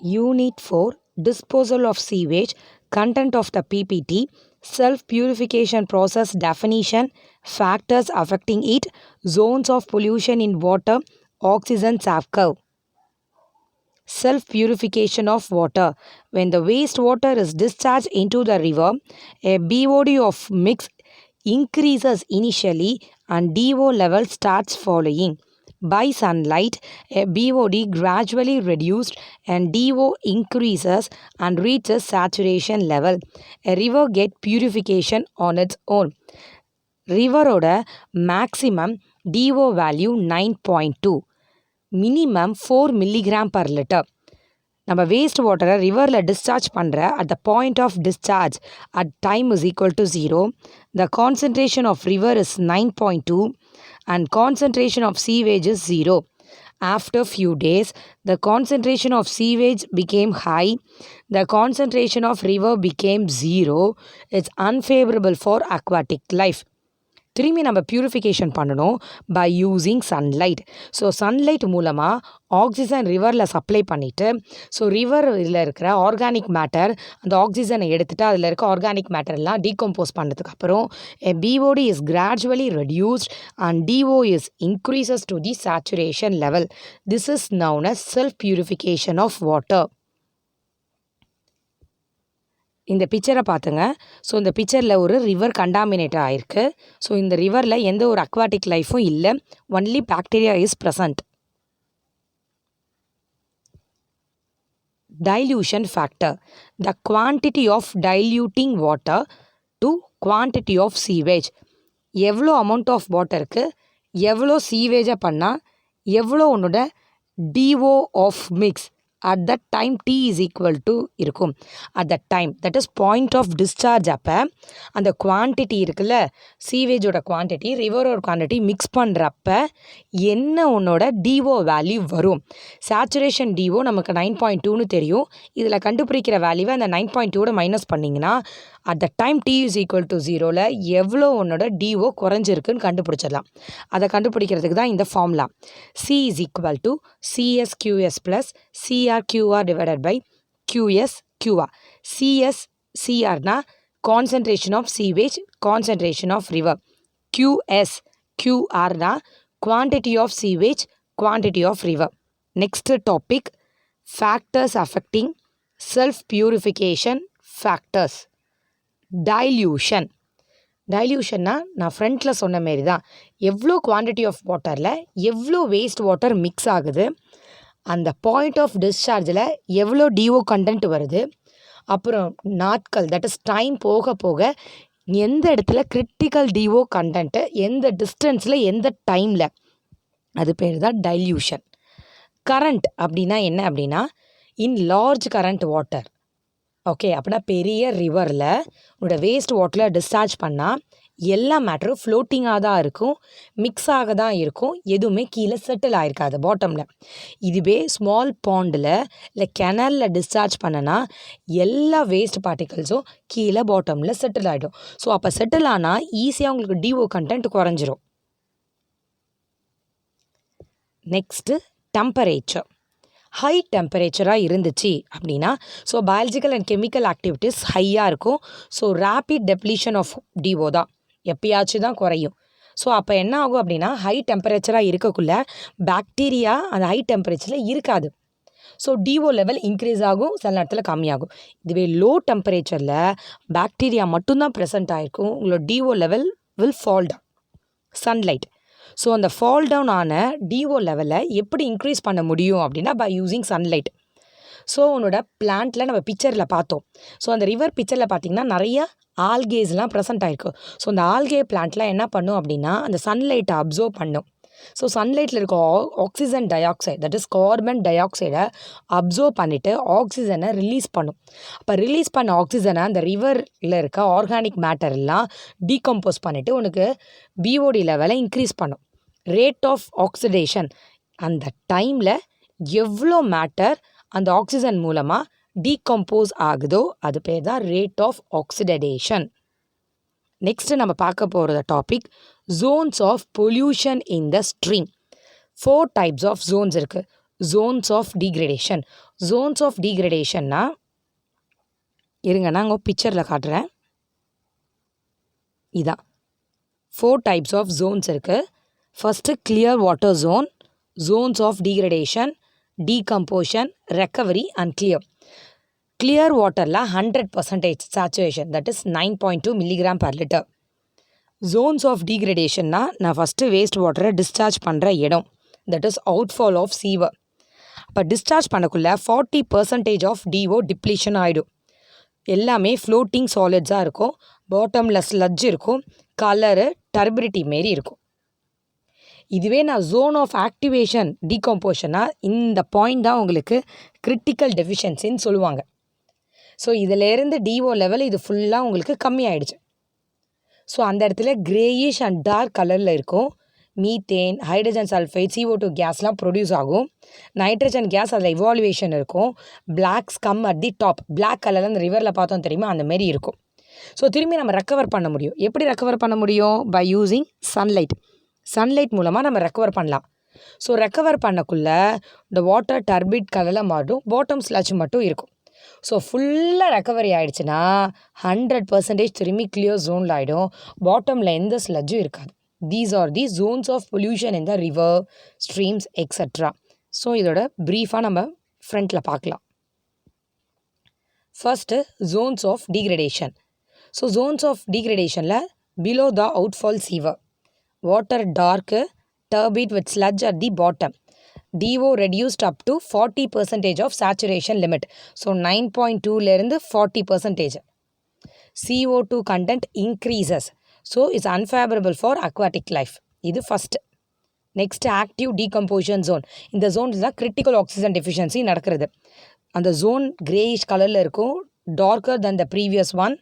Unit 4 Disposal of Sewage, Content of the PPT, Self-Purification Process Definition, Factors Affecting It, Zones of Pollution in Water, Oxygen Sav Curve. Self-purification of water. When the wastewater is discharged into the river, a BOD of mix increases initially and DO level starts following. By sunlight, a BOD gradually reduced and DO increases and reaches saturation level. A river gets purification on its own. ரிவரோட maximum DO value 9.2, minimum 4 milligram per litre. நம்ம waste வாட்டரை ரிவரில் discharge பண்ணுற at the point of discharge at time is equal to 0. The concentration of river is 9.2 and concentration of sewage is 0. After few days, the concentration of sewage became high. The concentration of river became 0. It's unfavorable for aquatic life. திரும்பி நம்ம purification பண்ணணும் by using sunlight. So sunlight மூலமாக oxygen ரிவரில் supply பண்ணிவிட்டு, so ரிவரில் இருக்கிற organic matter அந்த ஆக்சிஜனை எடுத்துகிட்டு அதில் இருக்க ஆர்கானிக் மேட்டர்லாம் டீகம்போஸ் பண்ணதுக்கு அப்புறம் BOD is gradually reduced and DO is increases to the saturation level. This is known as self purification of water. இந்த பிக்சரை பார்த்துங்க. ஸோ இந்த பிக்சரில் ஒரு ரிவர் கண்டாமினேட்டட் ஆகிருக்கு. ஸோ இந்த ரிவரில் எந்த ஒரு அக்வாட்டிக் லைஃப்பும் இல்லை, only bacteria is present. Dilution factor. The quantity of diluting water to quantity of sewage. எவ்வளோ அமௌண்ட் ஆஃப் வாட்டருக்கு எவ்வளோ சீவேஜை பண்ணால் எவ்வளோ உன்னோட DO of mix at that time T is equal to இருக்கும். at that time, that is point of discharge அப்போ அந்த குவான்டிட்டி இருக்குல்ல, சீவேஜோட குவான்டிட்டி ரிவரோட குவான்டிட்டி மிக்ஸ் பண்ணுறப்ப என்ன உன்னோட DO வேல்யூ வரும். சேச்சுரேஷன் DO நமக்கு 9.2ன்னு தெரியும். இதில் கண்டுபிடிக்கிற வேல்யூவை அந்த 9.2 மைனஸ் பண்ணிங்கன்னா at the time T is equal to 0ல் எவ்வளோ உன்னோட DO குறைஞ்சிருக்குன்னு கண்டுபிடிச்சிடலாம். அதை கண்டுபிடிக்கிறதுக்கு தான் இந்த formula. C is equal to CSQS plus CRQR divided by QSQR. CSCRனா concentration of sewage, concentration of river. QSQRனா quantity of sewage, quantity of river. Next topic, factors affecting self-purification factors. Dilution. டைல்யூஷன்னா நான் ஃப்ரண்ட்டில் சொன்ன மாரி தான், எவ்வளோ குவான்டிட்டி ஆஃப் வாட்டரில் எவ்வளோ waste water mix ஆகுது, அந்த பாயிண்ட் ஆஃப் டிஸ்சார்ஜில் எவ்வளோ DO கண்டென்ட் வருது, அப்புறம் நாட்கள் தட் இஸ் டைம் போக போக எந்த இடத்துல கிரிட்டிக்கல் DO கண்டென்ட்டு எந்த டிஸ்டன்ஸில் எந்த டைமில், அது பேர் தான் டைல்யூஷன். கரண்ட் அப்படின்னா என்ன அப்படின்னா, in large current water. Okay, அப்படின்னா பெரிய ரிவரில் உன்னோட வேஸ்ட் வாட்டரில் டிஸ்சார்ஜ் பண்ணால் எல்லா மேட்டரும் ஃப்ளோட்டிங்காக தான் இருக்கும், மிக்ஸ் ஆக தான் இருக்கும், எதுவுமே கீழே செட்டில் ஆகிருக்காது பாட்டமில். இதுவே ஸ்மால் பாண்டில் இல்லை கெனலில் டிஸ்சார்ஜ் பண்ணனா எல்லா வேஸ்ட் பார்ட்டிகல்ஸும் கீழே பாட்டமில் செட்டில் ஆகிடும். ஸோ அப்போ செட்டில் ஆனால் ஈஸியாக உங்களுக்கு DO கண்டென்ட் குறைஞ்சிரும். Next temperature. ஹை டெம்பரேச்சராக இருந்துச்சு அப்படின்னா, so biological and chemical activities ஹையாக இருக்கும். So rapid depletion of DO தான், எப்பயாச்சும் தான் குறையும். ஸோ அப்போ என்ன ஆகும் அப்படின்னா, ஹை டெம்பரேச்சராக இருக்கக்குள்ள பாக்டீரியா அந்த ஹை டெம்பரேச்சரில் இருக்காது. ஸோ DO லெவல் இன்க்ரீஸ் ஆகும், சில நேரத்தில் கம்மியாகும். இதுவே லோ டெம்பரேச்சரில் பாக்டீரியா மட்டும்தான் ப்ரெசென்ட் ஆகிருக்கும், உங்களோட DO level will fall down. Sunlight. So அந்த ஃபால் டவுன் ஆன DO லெவலை எப்படி இன்க்ரீஸ் பண்ண முடியும் அப்படின்னா, பை யூஸிங் சன்லைட். ஸோ உன்னோட பிளான்ட்டில் நம்ம பிக்சரில் பார்த்தோம். ஸோ அந்த ரிவர் பிக்சரில் பார்த்திங்கன்னா நிறைய ஆல்கேஸ்லாம் ப்ரெசென்ட் ஆகிருக்கு. ஸோ அந்த ஆல்கே பிளான்ட்லாம் என்ன பண்ணும் அப்படின்னா, அந்த சன்லைட்டை அப்சர்வ் பண்ணும். ஸோ சன்லைட்டில் இருக்க oxygen dioxide, that is carbon டை ஆக்சைடை அப்சர்வ் பண்ணிவிட்டு ஆக்சிஜனை ரிலீஸ் பண்ணும். அப்போ ரிலீஸ் பண்ண ஆக்சிஜனை அந்த ரிவரில் இருக்க ஆர்கானிக் மேட்டர் எல்லாம் டீகம்போஸ் பண்ணிவிட்டு உனக்கு BOD லெவலை இன்க்ரீஸ் பண்ணும். ரேட் ஆஃப் ஆக்சிடேஷன், அந்த டைமில் எவ்வளோ மேட்டர் அந்த ஆக்சிஜன் மூலமாக டீகம்போஸ் ஆகுதோ அது பேர் தான் ரேட் ஆஃப் ஆக்சிடேஷன். நெக்ஸ்ட்டு நம்ம பார்க்க போகிற topic zones of pollution in the stream. 4 types of zones இருக்குது. zones of degradation, zones of டீக்ரடேஷன்னா இருங்க நான் உங்கள் பிக்சரில் காட்டுறேன். இதான் 4 டைப்ஸ் ஆஃப் ஜோன்ஸ் இருக்குது. First clear water zone, zones of degradation, decomposition, recovery and clear. Clear வாட்டரில் 100% saturation, that is 9.2 mg/L. Zones of டீக்ரடேஷன்னா நான் ஃபஸ்ட்டு வேஸ்ட் வாட்டரை டிஸ்சார்ஜ் பண்ணுற இடம், that is outfall of sewer. அப்போ டிஸ்சார்ஜ் பண்ணக்குள்ளே 40% ஆஃப் டிஓ டிப்ளீஷன் ஆகிடும். எல்லாமே ஃப்ளோட்டிங் சாலிட்ஸாக இருக்கும், பாட்டமில் ஸ்லட்ஜ் இருக்கும், கலரு டர்பிரிட்டி மாரி இருக்கும். இதுவே நான் ஜோன் ஆஃப் ஆக்டிவேஷன் டீகம்போஷனாக இந்த பாயிண்ட் தான் உங்களுக்கு கிரிட்டிக்கல் டெஃபிஷியன்சின்னு சொல்லுவாங்க. ஸோ இதிலேருந்து டிஓ லெவல் இது ஃபுல்லாக உங்களுக்கு கம்மி ஆகிடுச்சு. ஸோ அந்த இடத்துல கிரேயிஷ் அண்ட் டார்க் கலரில் இருக்கும். மீத்தேன், ஹைட்ரஜன் சல்ஃபைட், CO2 கேஸ்லாம் ப்ரொடியூஸ் ஆகும். நைட்ரஜன் கேஸ் அதில் இவால்வேஷன் இருக்கும். Black scum at the top, black கலரில் அந்த ரிவரில் பார்த்தோம் தெரியுமா, அந்த மாரி இருக்கும். ஸோ திரும்பி நம்ம ரெக்கவர் பண்ண முடியும். எப்படி ரெக்கவர் பண்ண முடியும்? By using sunlight. சன்லைட் மூலமாக நம்ம ரெக்கவர் பண்ணலாம். ஸோ ரெக்கவர் பண்ணக்குள்ளே இந்த வாட்டர் டர்பிட் கலரில் மாறும், பாட்டம் ஸ்லட்ஜ் மட்டும் இருக்கும். ஸோ ஃபுல்லாக ரெக்கவரி ஆகிடுச்சுன்னா 100% திரும்பி கிளியர் ஜோனில் ஆகிடும், பாட்டமில் எந்த ஸ்லட்ஜும் இருக்காது. These are the zones of pollution in the river, streams extra. So இதோட ப்ரீஃபாக நம்ம ஃப்ரண்ட்டில் பார்க்கலாம். First zones of degradation. So zones of டீக்ரடேஷனில் below the outfall sewer, water dark, turbid with sludge at the bottom, DO reduced up to 40% of saturation limit. So 9.2லேருந்து 40%. CO2 content increases. So it's unfavorable for aquatic life. இது first. Next active decomposition zone. இந்த ஜோனில் தான் critical oxygen deficiency நடக்கிறது. அந்த zone greyish கலரில் இருக்கும், darker than the previous one.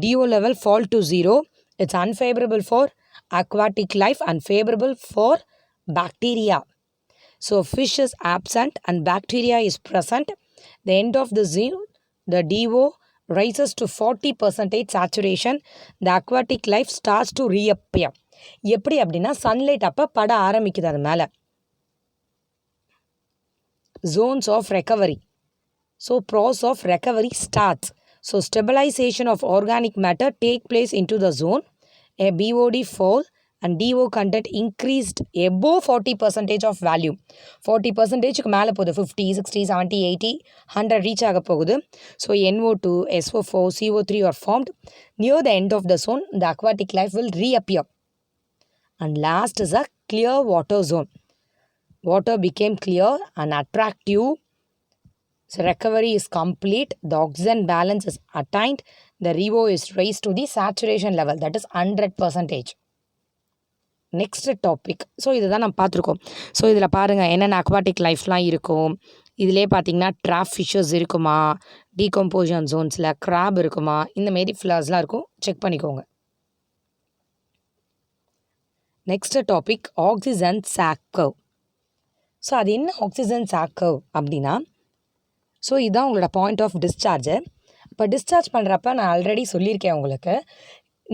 DO level fall to 0. It's unfavorable for aquatic life and favorable for bacteria. So fish is absent and bacteria is present. The end of the zone, the DO rises to 40% saturation. The aquatic life starts to reappear. எப்படி அப்படின்னா sunlight அப்போ பட ஆரம்பிக்குது அது மேலே. Zones of recovery. So process of recovery starts. So stabilization of organic matter take place into the zone. A BOD fall and DO content increased above 40% of value. 40%க்கு மேலே போகுது, 50, 60, 70, 80, 100 reach ஆக போகுது. So NO2, SO4, CO3 are formed. Near the end of the zone, the aquatic life will reappear. And last is a clear water zone. Water became clear and attractive. So recovery is complete. The oxygen balance is attained. The REO is raised to the saturation level, that is 100%. Next topic. So இதை தான் நம்ம பார்த்துருக்கோம். So இதில் பாருங்கள் என்னென்ன aquatic லைஃப்லாம் இருக்கும். இதிலே பார்த்தீங்கன்னா ட்ராப் ஃபிஷ்ஷஸ் இருக்குமா, டீகம்போஷன் ஜோன்ஸில் கிராப் இருக்குமா, இந்தமாரி ஃப்ளவர்ஸ்லாம் இருக்கும், செக் பண்ணிக்கோங்க. Next topic oxygen sag curve. So அது என்ன ஆக்சிஜன் சாக் கர்வ் அப்படின்னா, ஸோ இதுதான் உங்களோட பாயிண்ட் ஆஃப் டிஸ்சார்ஜு. இப்போ டிஸ்சார்ஜ் பண்ணுறப்ப நான் ஆல்ரெடி சொல்லியிருக்கேன் உங்களுக்கு,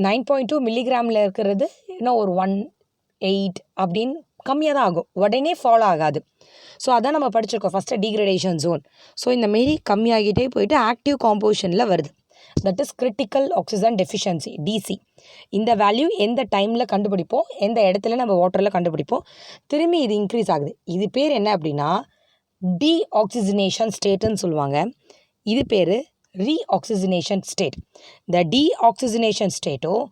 9.2 மில்லிகிராமில் இருக்கிறது இன்னும் ஒரு 1.8 அப்படின்னு கம்மியாக தான் ஆகும், உடனே ஃபாலோ ஆகாது. ஸோ அதான் நம்ம படிச்சிருக்கோம் ஃபஸ்ட்டு டீக்ரடேஷன் ஜோன். ஸோ இந்தமாரி கம்மியாகிட்டே போயிட்டு ஆக்டிவ் காம்போஷனில் வருது, that is critical oxygen deficiency, DC. இந்த வேல்யூ எந்த டைமில் கண்டுபிடிப்போம், எந்த இடத்துல நம்ம வாட்டரில் கண்டுபிடிப்போம், திரும்பி இது இன்க்ரீஸ் ஆகுது. இது பேர் என்ன அப்படின்னா டீஆக்சிஜனேஷன் ஸ்டேட்டுன்னு சொல்லுவாங்க. இது பேர் ரீஆக்சிஜனேஷன் ஸ்டேட். இந்த டீஆக்சிஜனேஷன் ஸ்டேட்டும்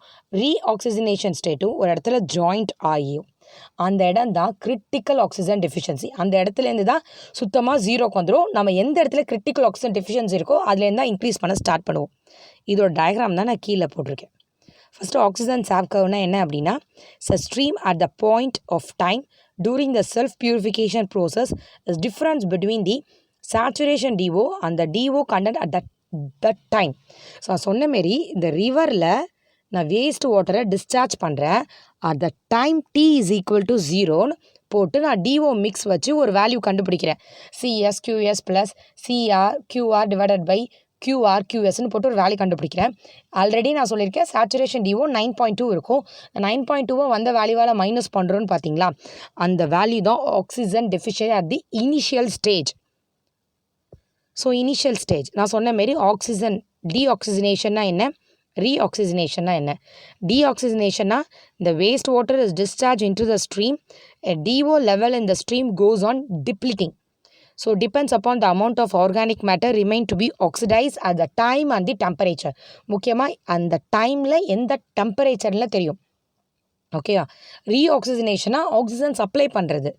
ரீஆக்சிஜனேஷன் ஸ்டேட்டும் ஒரு இடத்துல ஜாயிண்ட் ஆகியும் அந்த இடம் தான் கிரிட்டிக்கல் ஆக்சிஜன் டெஃபிஷியன்சி. அந்த இடத்துலேருந்து தான் சுத்தமாக ஜீரோக்கு வந்துடும். நம்ம எந்த இடத்துல கிரிட்டிக்கல் ஆக்சிஜன் டெஃபிஷியன்சி இருக்கோ அதுலேருந்து தான் இன்க்ரீஸ் பண்ண ஸ்டார்ட் பண்ணுவோம். இதோட டயக்ராம் தான் நான் கீழே போட்டிருக்கேன். ஃபஸ்ட்டு ஆக்சிஜன் சாக் கர்வ்னா என்ன அப்படின்னா, stream at the point of time during the self-purification process is difference between the saturation DO and the DO content at that time. So நான் சொன்ன மாரி இந்த ரிவரில் நான் வேஸ்ட் வாட்டரை டிஸ்சார்ஜ் பண்ணுறேன், at the time T is equal to 0ன்னு போட்டு நான் DO mix வச்சு ஒரு வேல்யூ கண்டுபிடிக்கிறேன். CSQS + CR/QR டிவைடட் பை QRQSன்னு போட்டு ஒரு வேல்யூ கண்டுபிடிக்கிறேன். ஆல்ரெடி நான் சொல்லியிருக்கேன் சேச்சுரேஷன் DO 9.2 இருக்கும். 9.2 வந்த வேல்யூவால் மைனஸ் பண்ணுறோன்னு பார்த்தீங்களா, அந்த வேல்யூ தான் oxygen deficiency at the initial stage. So initial stage நான் சொன்ன மாரி ஆக்சிஜன் டீஆக்சிஜனேஷன்னா என்ன, ரீஆக்சிஜனேஷன்னா என்ன. டீஆக்சிஜனேஷன்னா the wastewater is discharged into the stream, a DO level in the stream goes on depleting. So depends upon the amount of organic matter remain to be oxidized at the time and the temperature. முக்கியமாக அந்த டைமில் எந்த டெம்பரேச்சரில் தெரியும். ஓகேவா. ரீஆக்சிஜனேஷனா oxygen supply பண்ணுறது.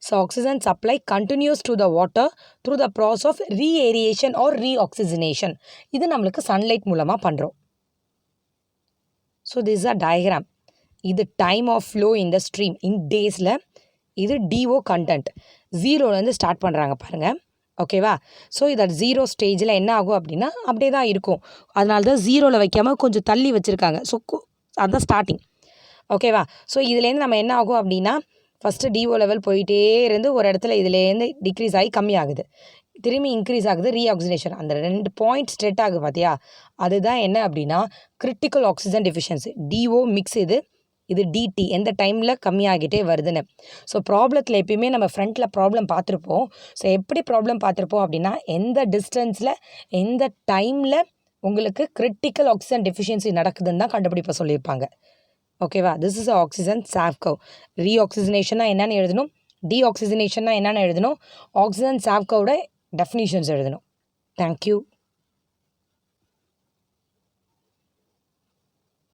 So oxygen supply continues to the water through the process of reaeration or reoxygenation. இது நம்மளுக்கு சன்லைட் மூலமாக பண்ணுறோம். So this are diagram. இது time of flow in the stream in டேஸில். இது டிஓ கண்டென்ட். ஜீரோலேருந்து ஸ்டார்ட் பண்ணுறாங்க பாருங்கள். ஓகேவா. ஸோ இதை ஜீரோ ஸ்டேஜில் என்ன ஆகும் அப்படின்னா அப்படியே தான் இருக்கும். அதனால தான் ஜீரோவில் வைக்காமல் கொஞ்சம் தள்ளி வச்சுருக்காங்க. ஸோ அதுதான் ஸ்டார்டிங். ஓகேவா. ஸோ இதுலேருந்து நம்ம என்ன ஆகும் அப்படின்னா ஃபஸ்ட்டு டிஓ லெவல் போயிட்டே இருந்து ஒரு இடத்துல இதுலேருந்து டிக்ரீஸ் ஆகி கம்மியாகுது, திரும்பி இன்க்ரீஸ் ஆகுது, ரீஆக்சிஜனேஷன். அந்த 2 பாயிண்ட் ஸ்ட்ரெட் ஆகுது பார்த்தியா, அதுதான் என்ன அப்படின்னா கிரிட்டிக்கல் ஆக்சிஜன் டெஃபிஷியன்சி. டிஓ மிக்ஸ் இது டிடி எந்த டைமில் கம்மியாகிட்டே வருதுன்னு. ஸோ ப்ராப்ளத்தில் எப்பயுமே நம்ம ஃப்ரண்ட்டில் ப்ராப்ளம் பார்த்துருப்போம். ஸோ எப்படி ப்ராப்ளம் பார்த்துருப்போம் அப்படின்னா எந்த டிஸ்டன்ஸில் எந்த டைமில் உங்களுக்கு கிரிட்டிக்கல் ஆக்சிஜன் டெஃபிஷியன்சி நடக்குதுன்னு தான் கண்டுபிடிப்ப சொல்லியிருப்பாங்க. ஓகேவா. This is oxygen sag curve. ரீஆக்சிஜனேஷன்னா என்னென்னு எழுதணும், டீஆக்சிஜனேஷன்னா என்னென்னு எழுதணும், ஆக்சிஜன் சாவ் கர்வோட டெஃபினிஷன்ஸ் எழுதணும். தேங்க்யூ.